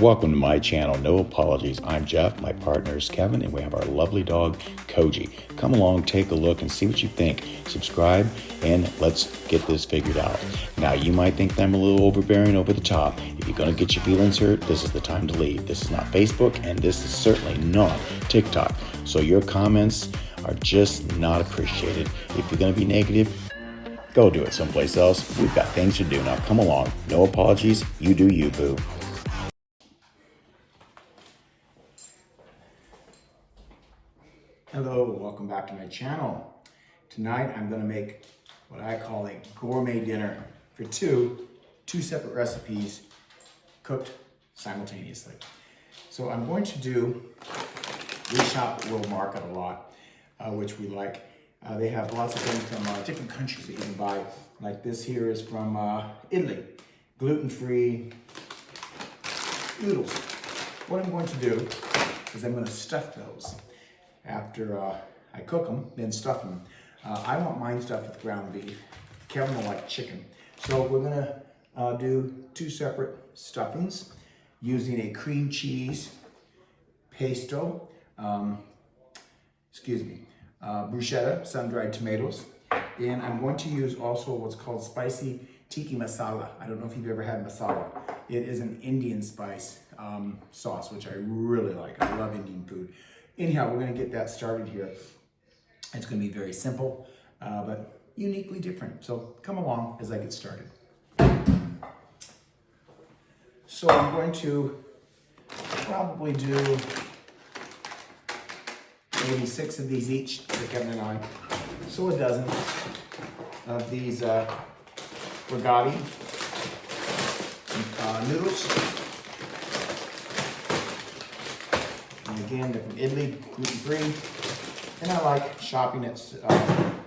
Welcome to my channel, No Apologies. I'm Jeff, my partner is Kevin, and we have our lovely dog, Koji. Come along, take a look, and see what you think. Subscribe, and let's get this figured out. Now, you might think that I'm a little overbearing, over the top. If you're going to get your feelings hurt, this is the time to leave. This is not Facebook, and this is certainly not TikTok. So your comments are just not appreciated. If you're going to be negative, go do it someplace else. We've got things to do. Now, come along. No apologies. You do you, boo. Hello, welcome back to my channel. Tonight I'm going to make what I call a gourmet dinner for two separate recipes cooked simultaneously. So I'm going to we shop at World Market a lot, which we like. They have lots of things from different countries that you can buy. Like this here is from Italy, gluten-free noodles. What I'm going to do is I'm going to stuff those. After I cook them, then stuff them. I want mine stuffed with ground beef. Kevin will like chicken. So we're gonna do two separate stuffings using a cream cheese pesto, bruschetta, sun-dried tomatoes. And I'm going to use also what's called spicy tiki masala. I don't know if you've ever had masala. It is an Indian spice sauce, which I really like. I love Indian food. Anyhow, we're going to get that started here. It's going to be very simple, but uniquely different. So come along as I get started. So I'm going to probably do maybe 6 of these each for Kevin and I. So a dozen of these ricotta noodles. And again, they're from Italy, gluten-free. And I like shopping at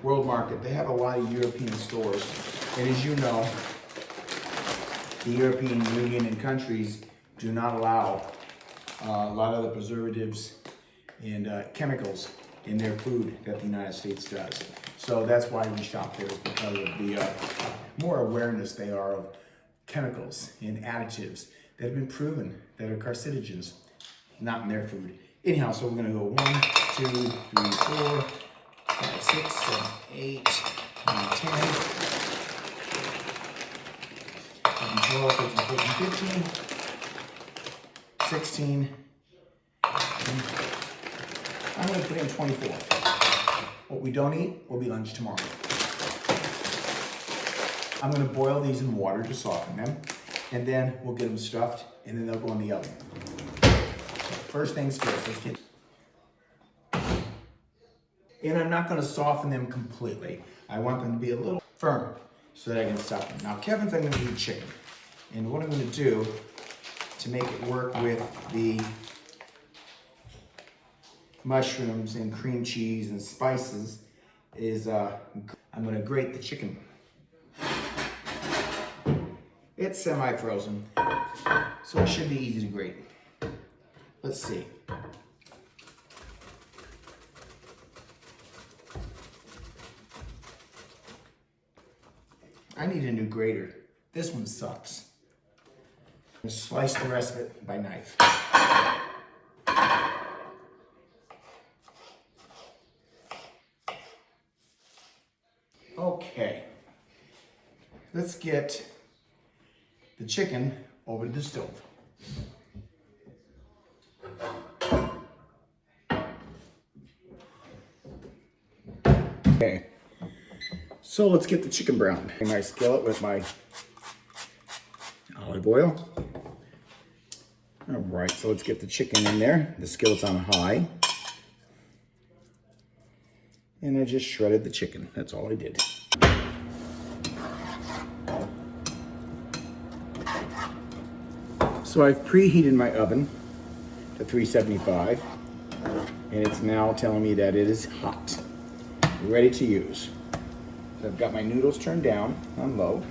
World Market. They have a lot of European stores. And as you know, the European Union and countries do not allow a lot of the preservatives and chemicals in their food that the United States does. So that's why we shop there, because of the more awareness they are of chemicals and additives that have been proven that are carcinogens, not in their food. Anyhow, so we're gonna go 1, 2, 3, 4, 5, 6, 7, 8, 9, 10, 11, 12, 13, 14, 15, 16, I'm gonna put in 24. What we don't eat will be lunch tomorrow. I'm gonna boil these in water to soften them, and then we'll get them stuffed, and then they'll go in the oven. First things first, let's get. And I'm not going to soften them completely. I want them to be a little firm so that I can stuff them. Now, Kevin's, I'm going to do chicken. And what I'm going to do to make it work with the mushrooms and cream cheese and spices is I'm going to grate the chicken. It's semi-frozen, so it should be easy to grate. Let's see. I need a new grater. This one sucks. I'm gonna slice the rest of it by knife. Okay. Let's get the chicken over to the stove. Okay, so let's get the chicken browned. In my skillet with my olive oil. All right, so let's get the chicken in there. The skillet's on high. And I just shredded the chicken. That's all I did. So I've preheated my oven to 375, and it's now telling me that it is hot. Ready to use. So I've got my noodles turned down on low.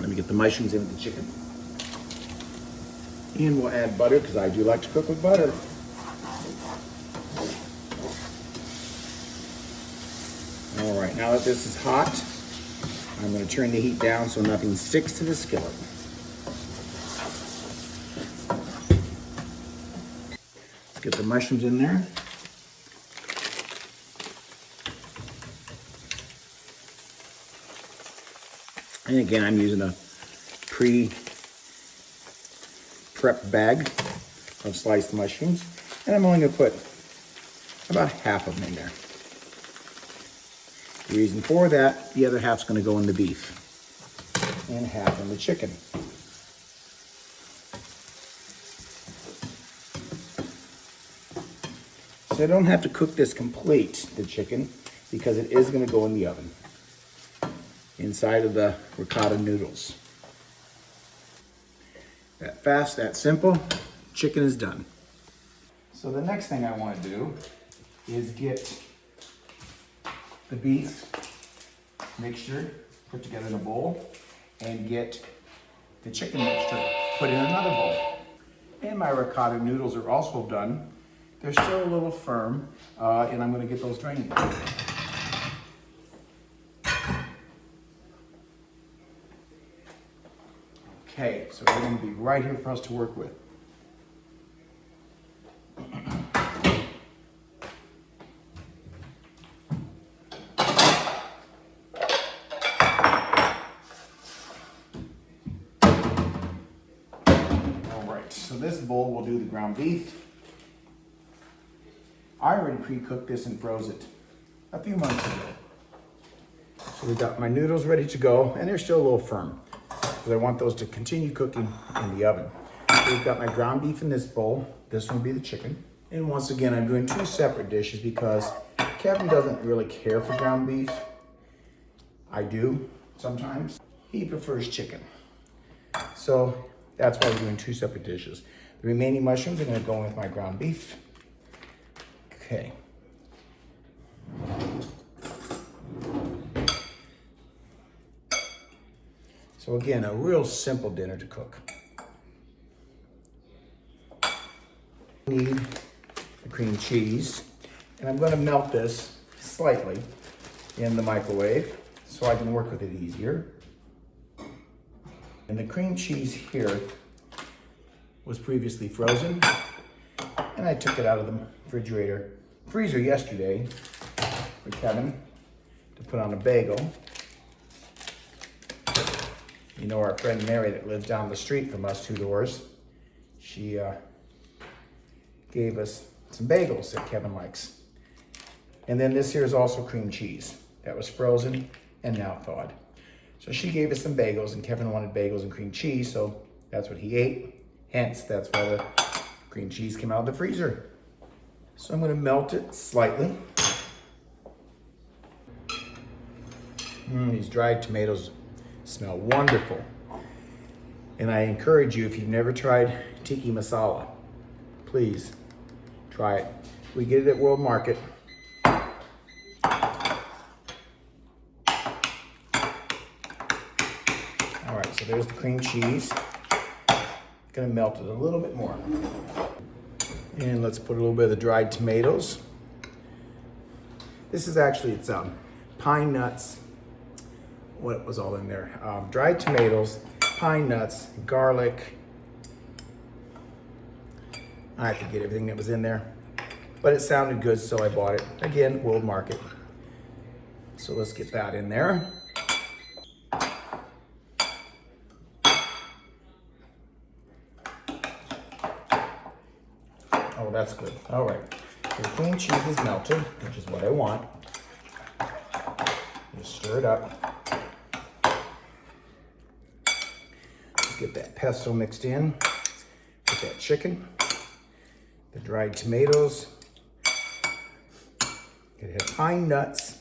Let me get the mushrooms in with the chicken. And we'll add butter, because I do like to cook with butter. All right, now that this is hot, I'm going to turn the heat down so nothing sticks to the skillet. Let's get the mushrooms in there. And again, I'm using a pre-prep bag of sliced mushrooms. And I'm only going to put about half of them in there. The reason for that, the other half's going to go in the beef and half in the chicken. So I don't have to cook this complete, the chicken, because it is going to go in the oven inside of the ricotta noodles. That fast, that simple, chicken is done. So the next thing I want to do is get the beef mixture put together in a bowl and get the chicken mixture put in another bowl. And my ricotta noodles are also done. They're still a little firm, and I'm going to get those drained. Okay, so they're going to be right here for us to work with. So this bowl will do the ground beef. I already pre-cooked this and froze it a few months ago. So we got my noodles ready to go, and they're still a little firm because I want those to continue cooking in the oven. So we've got my ground beef in this bowl. This one will be the chicken. And once again, I'm doing two separate dishes because Kevin doesn't really care for ground beef. I do sometimes. He prefers chicken. So that's why we're doing two separate dishes. The remaining mushrooms are going to go in with my ground beef. Okay. So again, a real simple dinner to cook. Need the cream cheese, and I'm going to melt this slightly in the microwave so I can work with it easier. And the cream cheese here was previously frozen, and I took it out of the freezer yesterday for Kevin to put on a bagel. You know, our friend Mary that lives down the street from us 2 doors, she gave us some bagels that Kevin likes. And then this here is also cream cheese that was frozen and now thawed. So she gave us some bagels, and Kevin wanted bagels and cream cheese, so that's what he ate. Hence, that's why the cream cheese came out of the freezer. So I'm going to melt it slightly. These dried tomatoes smell wonderful. And I encourage you, if you've never tried tiki masala, please try it. We get it at World Market. All right, so there's the cream cheese. Gonna melt it a little bit more. And let's put a little bit of the dried tomatoes. This is actually, it's pine nuts. What was all in there? Dried tomatoes, pine nuts, garlic. I forget everything that was in there, but it sounded good, so I bought it. Again, World Market. So let's get that in there. Oh, that's good. All right. So the cream cheese is melted, which is what I want. Just stir it up. Let's get that pesto mixed in. Put that chicken, the dried tomatoes. It has pine nuts,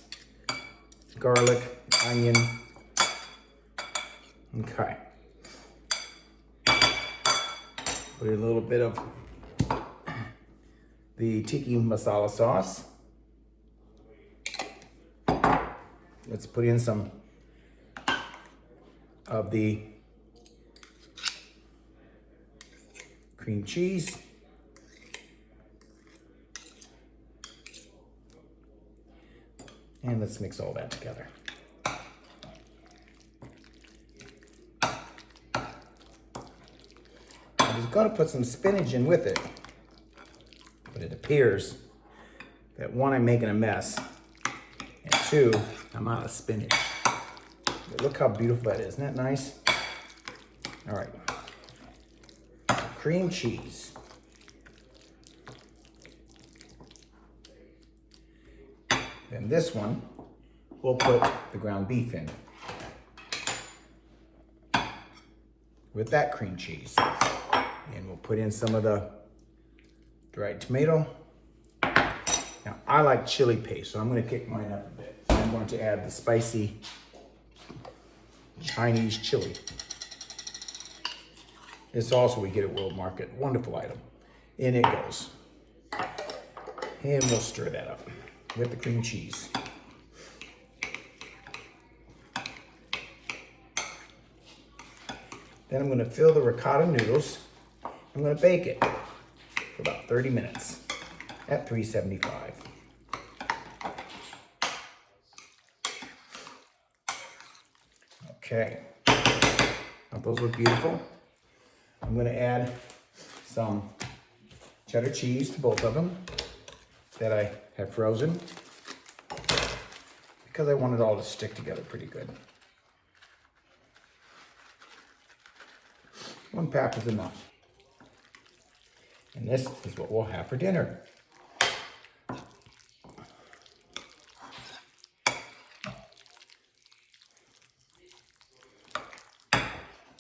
garlic, onion. Okay. Put in a little bit of the tiki masala sauce. Let's put in some of the cream cheese. And let's mix all that together. was gonna put some spinach in with it, but it appears that one, I'm making a mess, and two, I'm out of spinach. But look how beautiful that is, isn't that nice? All right, cream cheese. Then this one, we'll put the ground beef in with that cream cheese. And we'll put in some of the dried tomato. Now, I like chili paste, so I'm gonna kick mine up a bit. I'm going to add the spicy Chinese chili. This also we get at World Market, wonderful item. In it goes. And we'll stir that up with the cream cheese. Then I'm gonna fill the ricotta noodles. I'm gonna bake it for about 30 minutes at 375. Okay, now those look beautiful. I'm gonna add some cheddar cheese to both of them that I have frozen because I want it all to stick together pretty good. 1 pack is enough. And this is what we'll have for dinner.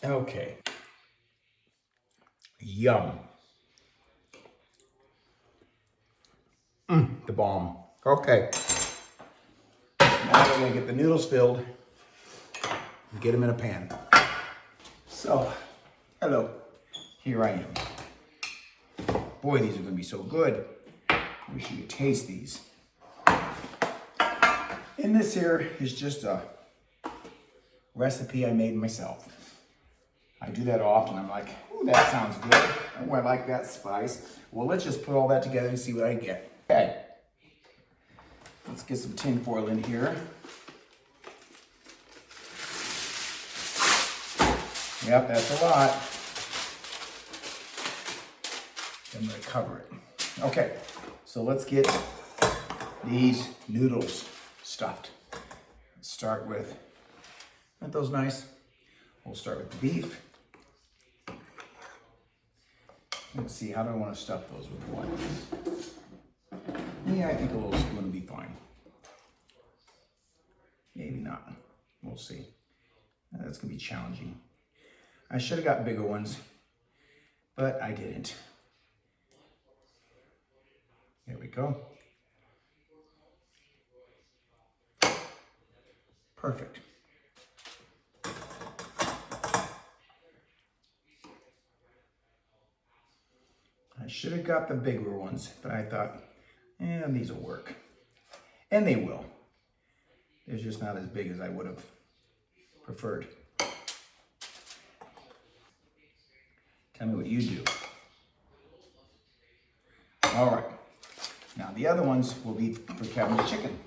Okay. Yum. The bomb. Okay. Now we're gonna get the noodles filled and get them in a pan. So, hello. Here I am. Boy, these are gonna be so good. I wish you could taste these. And this here is just a recipe I made myself. I do that often. I'm like, ooh, that sounds good. Oh, I like that spice. Well, let's just put all that together and see what I get. Okay. Let's get some tin foil in here. Yep, that's a lot. I'm gonna cover it. Okay, so let's get these noodles stuffed. Let's start with, aren't those nice? We'll start with the beef. Let's see, how do I want to stuff those with what? Yeah, I think a little spoon will be fine. Maybe not. We'll see. That's gonna be challenging. I should have got bigger ones, but I didn't. There we go. Perfect. I should have got the bigger ones, but I thought, these will work. And they will. They're just not as big as I would have preferred. Tell me what you do. All right. Now the other ones will be for Kevin's chicken.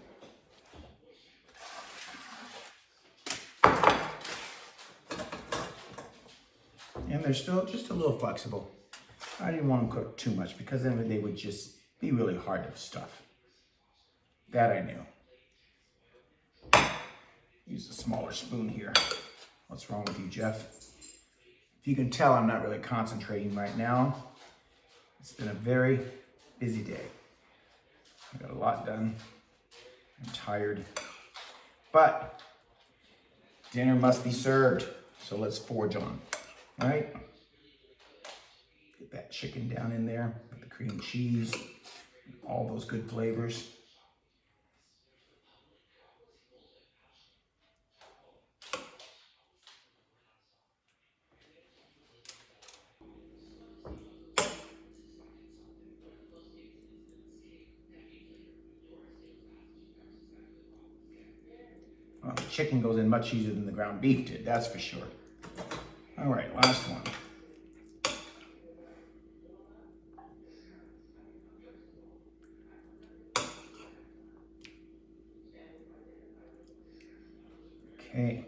And they're still just a little flexible. I didn't want them cooked too much because then they would just be really hard to stuff. That I knew. Use a smaller spoon here. What's wrong with you, Jeff? If you can tell, I'm not really concentrating right now. It's been a very busy day. I got a lot done. I'm tired. But dinner must be served, so let's forge on, all right? Get that chicken down in there with the cream cheese, all those good flavors. Well, the chicken goes in much easier than the ground beef did, that's for sure. All right, last one. Okay.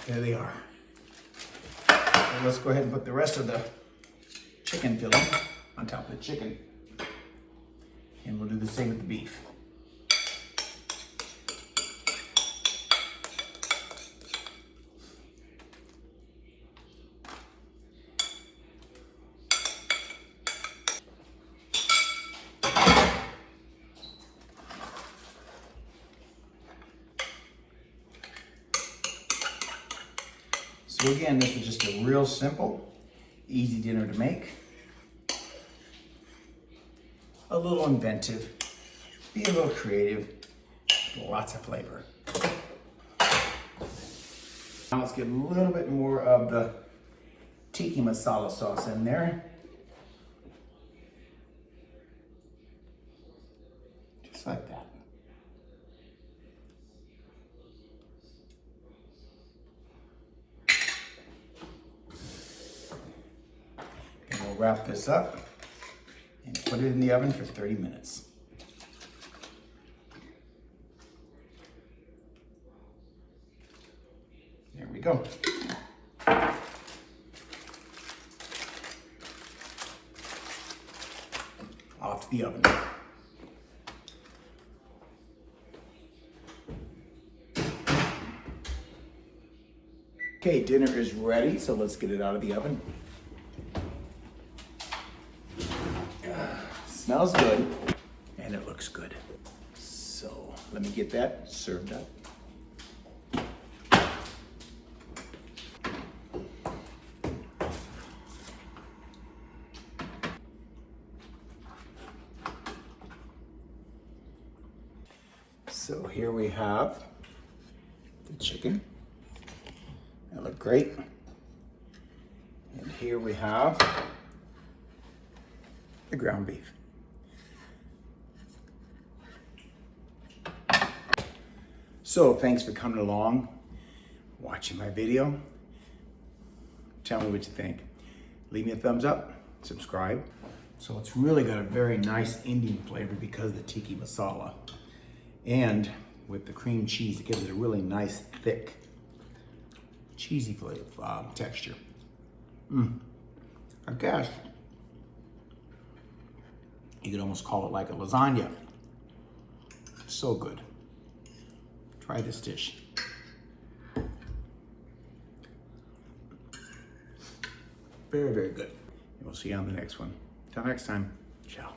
There they are. So let's go ahead and put the rest of the chicken filling on top of the chicken. And we'll do the same with the beef. So again, this is just a real simple, easy dinner to make. A little inventive, be a little creative, lots of flavor. Now let's get a little bit more of the tiki masala sauce in there. Just like that. And we'll wrap this up and put it in the oven for 30 minutes. There we go. Off to the oven. Okay, dinner is ready, so let's get it out of the oven. Smells good, and it looks good. So let me get that served up. So here we have the chicken. That looked great. And here we have the ground beef. So thanks for coming along, watching my video. Tell me what you think. Leave me a thumbs up, subscribe. So it's really got a very nice Indian flavor because of the tiki masala. And with the cream cheese, it gives it a really nice, thick, cheesy flavor, texture. I guess you could almost call it like a lasagna. So good. Try this dish. Very, very good. And we'll see you on the next one. Till next time, ciao.